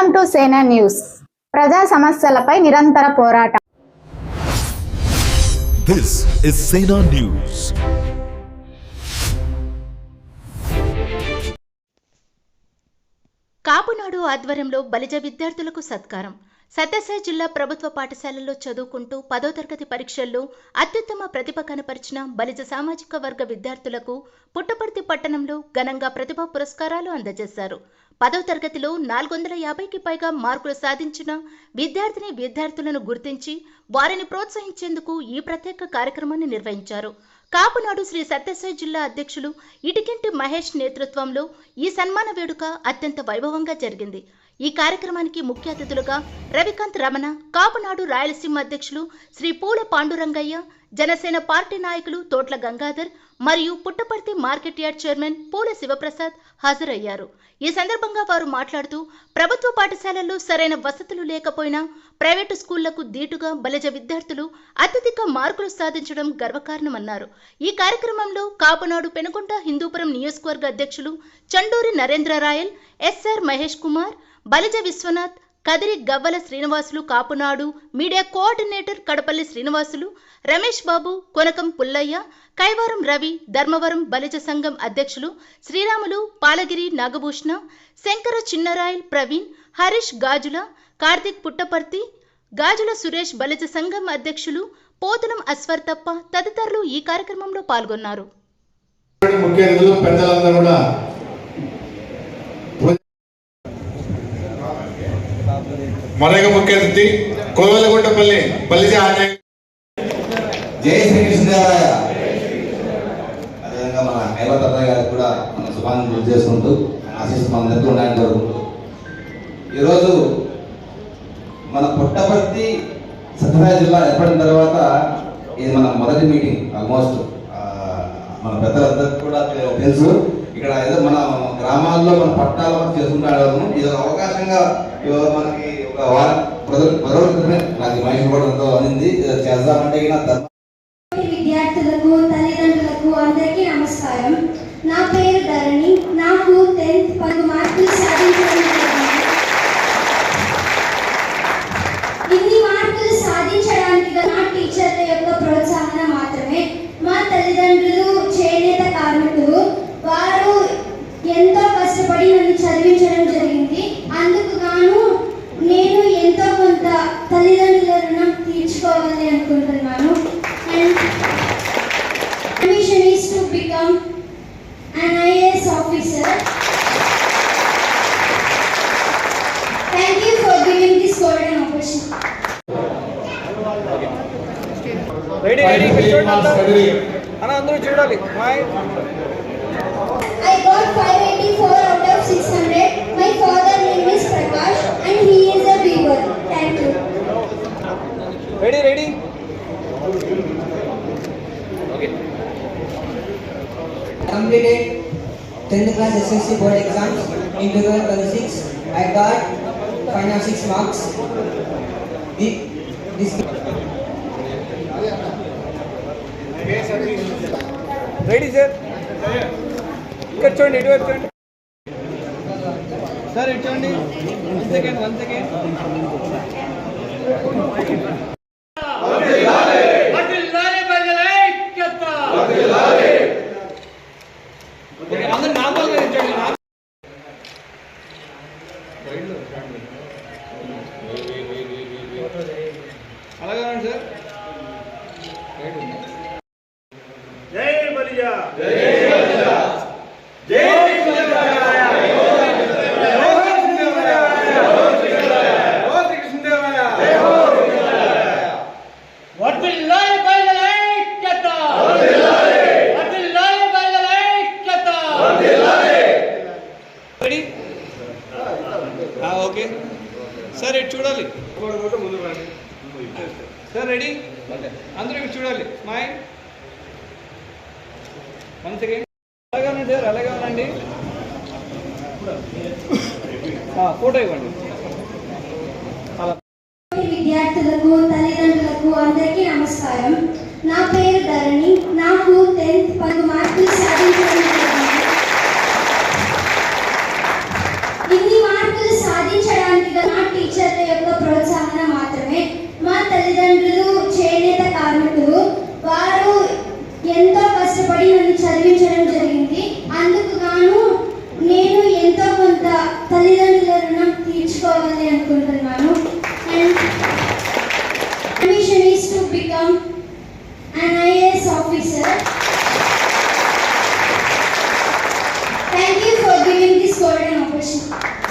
Welcome to సేనా news. ప్రజా సమస్యలపై నిరంతర పోరాటం. This is Sena News. Kapunadu ఆధ్వర్యంలో బలిజ విద్యార్థులకు సత్కారం. సత్యసాయి జిల్లా ప్రభుత్వ పాఠశాలల్లో చదువుకుంటూ 10వ తరగతి పరీక్షల్లో అత్యుత్తమ ప్రతిభ కనపరిచిన బలిజ సామాజిక వర్గ విద్యార్థులకు పుట్టపర్తి పట్టణంలో ఘనంగా ప్రతిభా పురస్కారాలు అందజేశారు. 10వ తరగతిలో 450కి పైగా మార్కులు సాధించిన విద్యార్థులను గుర్తించి వారిని ప్రోత్సహించేందుకు ఈ ప్రత్యేక కార్యక్రమాన్ని నిర్వహించారు. కాపునాడు శ్రీ సత్యసాయి జిల్లా అధ్యక్షులు ఇటికింటి మహేష్ నేతృత్వంలో ఈ సన్మాన వేడుక అత్యంత వైభవంగా జరిగింది. ఈ కార్యక్రమానికి ముఖ్య అతిథులుగా రవికాంత్ రమణ, కాపునాడు రాయలసీమ అధ్యక్షులు శ్రీ పూల పాండురంగయ్య, జనసేన పార్టీ నాయకులు తోట్ల గంగాధర్ మరియు పుట్టపర్తి మార్కెట్ యార్డ్ చైర్మన్ పూల శివప్రసాద్ హాజరయ్యారు. ఈ సందర్భంగా వారు మాట్లాడుతూ ప్రభుత్వ పాఠశాలల్లో సరైన వసతులు లేకపోయినా ప్రైవేటు స్కూళ్లకు దీటుగా బలిజ విద్యార్థులు అత్యధిక మార్కులు సాధించడం గర్వకారణమన్నారు. ఈ కార్యక్రమంలో కాపునాడు పెనుగొండ హిందూపురం నియోజకవర్గ అధ్యక్షులు Chanduri Narendra Rayal, SR Mahesh Kumar, Balija Viswanath, Kadiri Gavvala Srinivasulu, Kapunadu media coordinator Kadapalli Srinivasulu, Ramesh Babu, Konakam Pullaiah, Kaivaram Ravi, Dharmavaram Balija సంఘం అధ్యక్షులు శ్రీరాములు, పాలగిరి నాగభూషణ, శంకర చిన్నరాయల్, ప్రవీణ్, హరీష్ గాజుల, కార్తిక్ పుట్టపర్తి, గాజుల సురేష్ బలిజ సంఘం అధ్యక్షులు పోతులం అస్వర్తప్ప తదితరులు ఈ కార్యక్రమంలో పాల్గొన్నారు. మరొక ముఖ్య అతిథి కోవెలగుంటపల్లి బలిజ జై శ్రీకృష్ణదేవరాయ. అదేవిధంగా మన హైవతరాయ్ గారికి కూడా మన శుభాన్ని గుర్తు చేసుకుంటూ ఆశీస్సు మన దగ్గర ఉన్నాయని కోరుకుంటూ ఈరోజు మన పుట్టపర్తి సత్యసాయి జిల్లా ఏర్పడిన తర్వాత ఇది మన మొదటి మీటింగ్. ఆల్మోస్ట్ మన పెద్దలందరికీ కూడా తెలుసు. ఇక్కడ ఏదో మన గ్రామాల్లో మన పట్టాల వరకు చేసుకుంటాము. ఇది ఒక అవకాశంగా మనకి ఒక వారం క్రితమే నాకు మహేష్ కూడా ఎంతో అనింది చేద్దామంటే విద్యార్థులకు, తల్లిదండ్రులకు అందరికీ నమస్కారం. నా పేరు ధరణి. నాకు 10th 10 మార్కులు సాధించడం జరిగింది. ఇన్ని మార్కులు సాధించడానికి నా టీచర్ల యొక్క ప్రోత్సాహన మాత్రమే. మా తల్లిదండ్రులు చేనేత కార్మికులు. వారు ఎంతో కష్టపడి నన్ను చదివించడం జరిగింది. అందుకు గాను నేను ఎంతో కొంత తల్లిదండ్రుల రుణం తీర్చుకోవాలని అనుకుంటున్నాను. And my mission is to become an IAS officer. Thank you for giving this golden opportunity. Ready, ana andru chudali. I got 584 out of 600. My father name is Prakash and he is a weaver. Thank you. Ready. Okay. Completed 10th class SSC board exams in 2006. I got 506 marks. Ready, sir? ఇక్కడ చూడండి, ఇటువైపు చూడండి sir, ఇటు చూడండి. 1 second. అందరు నార్మల్గా ఇచ్చండి. అలాగే sir. జై బలిజ. ఓకే సార్, ఇటు చూడాలి సార్. రెడీ, అందరూ ఇటు చూడాలి. స్మైల్. 1 సెకండ్. అలాగే ఉండండి సార్, అలాగే ఉండండి. ఫోటో ఇవ్వండి. విద్యార్థులకు, తల్లిదండ్రులకు అందరికీ నమస్కారం. నా పేరు ధరణి. నాకు 10th 10 మార్కులు సాధించడం జరిగింది. ఇన్ని మార్కులు సాధించడానికి to become an IAS officer. Thank you for giving this golden opportunity.